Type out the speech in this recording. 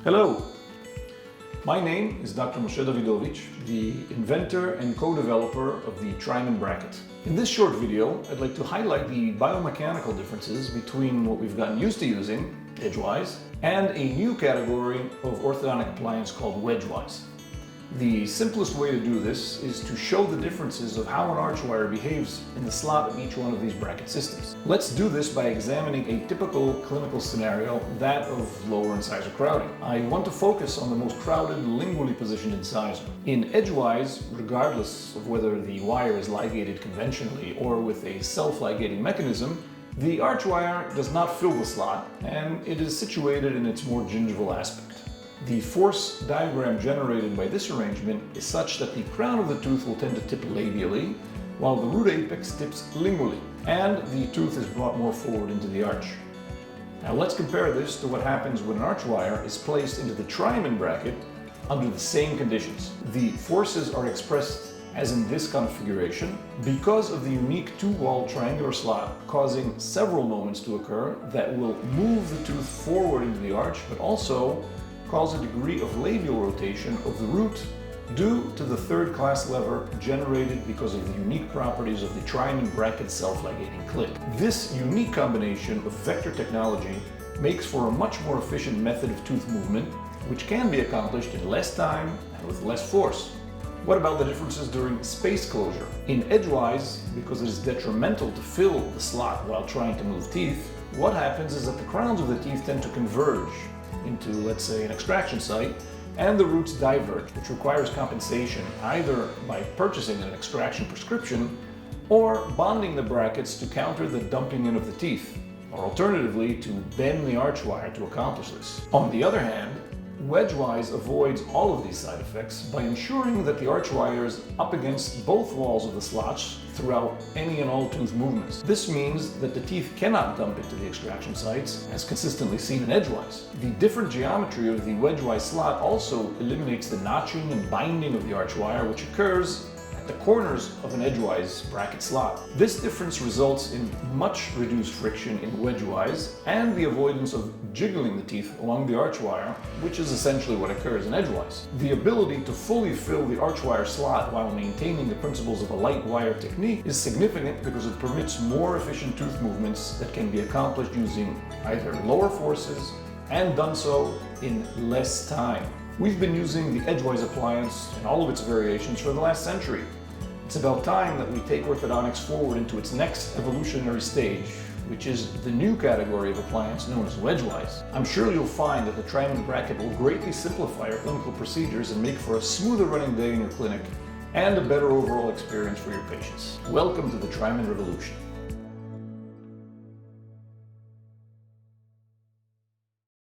Hello, my name is Dr. Moshe Davidovich, the inventor and co-developer of the Triamond bracket. In this short video, I'd like to highlight the biomechanical differences between what we've gotten used to using, Edgewise, and a new category of orthodontic appliance called Wedgewise. The simplest way to do this is to show the differences of how an arch wire behaves in the slot of each one of these bracket systems. Let's do this by examining a typical clinical scenario, that of lower incisor crowding. I want to focus on the most crowded, lingually positioned incisor. In Edgewise, regardless of whether the wire is ligated conventionally or with a self-ligating mechanism, the arch wire does not fill the slot, and it is situated in its more gingival aspect. The force diagram generated by this arrangement is such that the crown of the tooth will tend to tip labially, while the root apex tips lingually, and the tooth is brought more forward into the arch. Now let's compare this to what happens when an arch wire is placed into the Triamond bracket under the same conditions. The forces are expressed as in this configuration because of the unique two-wall triangular slot, causing several moments to occur that will move the tooth forward into the arch, but also cause a degree of labial rotation of the root due to the third-class lever generated because of the unique properties of the Triamond bracket self-ligating clip. This unique combination of vector technology makes for a much more efficient method of tooth movement, which can be accomplished in less time and with less force. What about the differences during space closure? In Edgewise, because it is detrimental to fill the slot while trying to move teeth, what happens is that the crowns of the teeth tend to converge into, let's say, an extraction site, and the roots diverge, which requires compensation either by purchasing an extraction prescription or bonding the brackets to counter the dumping in of the teeth, or alternatively to bend the arch wire to accomplish this. On the other hand, Wedgewise avoids all of these side effects by ensuring that the arch wire is up against both walls of the slots throughout any and all tooth movements. This means that the teeth cannot dump into the extraction sites, as consistently seen in Edgewise. The different geometry of the Wedgewise slot also eliminates the notching and binding of the arch wire, which occurs at the corners of an Edgewise bracket slot. This difference results in much reduced friction in Wedgewise and the avoidance of jiggling the teeth along the arch wire, which is essentially what occurs in Edgewise. The ability to fully fill the arch wire slot while maintaining the principles of a light wire technique is significant because it permits more efficient tooth movements that can be accomplished using either lower forces and done so in less time. We've been using the Edgewise appliance in all of its variations for the last century. It's about time that we take orthodontics forward into its next evolutionary stage, which is the new category of appliance known as Wedgewise. I'm sure you'll find that the Triamond bracket will greatly simplify your clinical procedures and make for a smoother running day in your clinic and a better overall experience for your patients. Welcome to the Triamond revolution.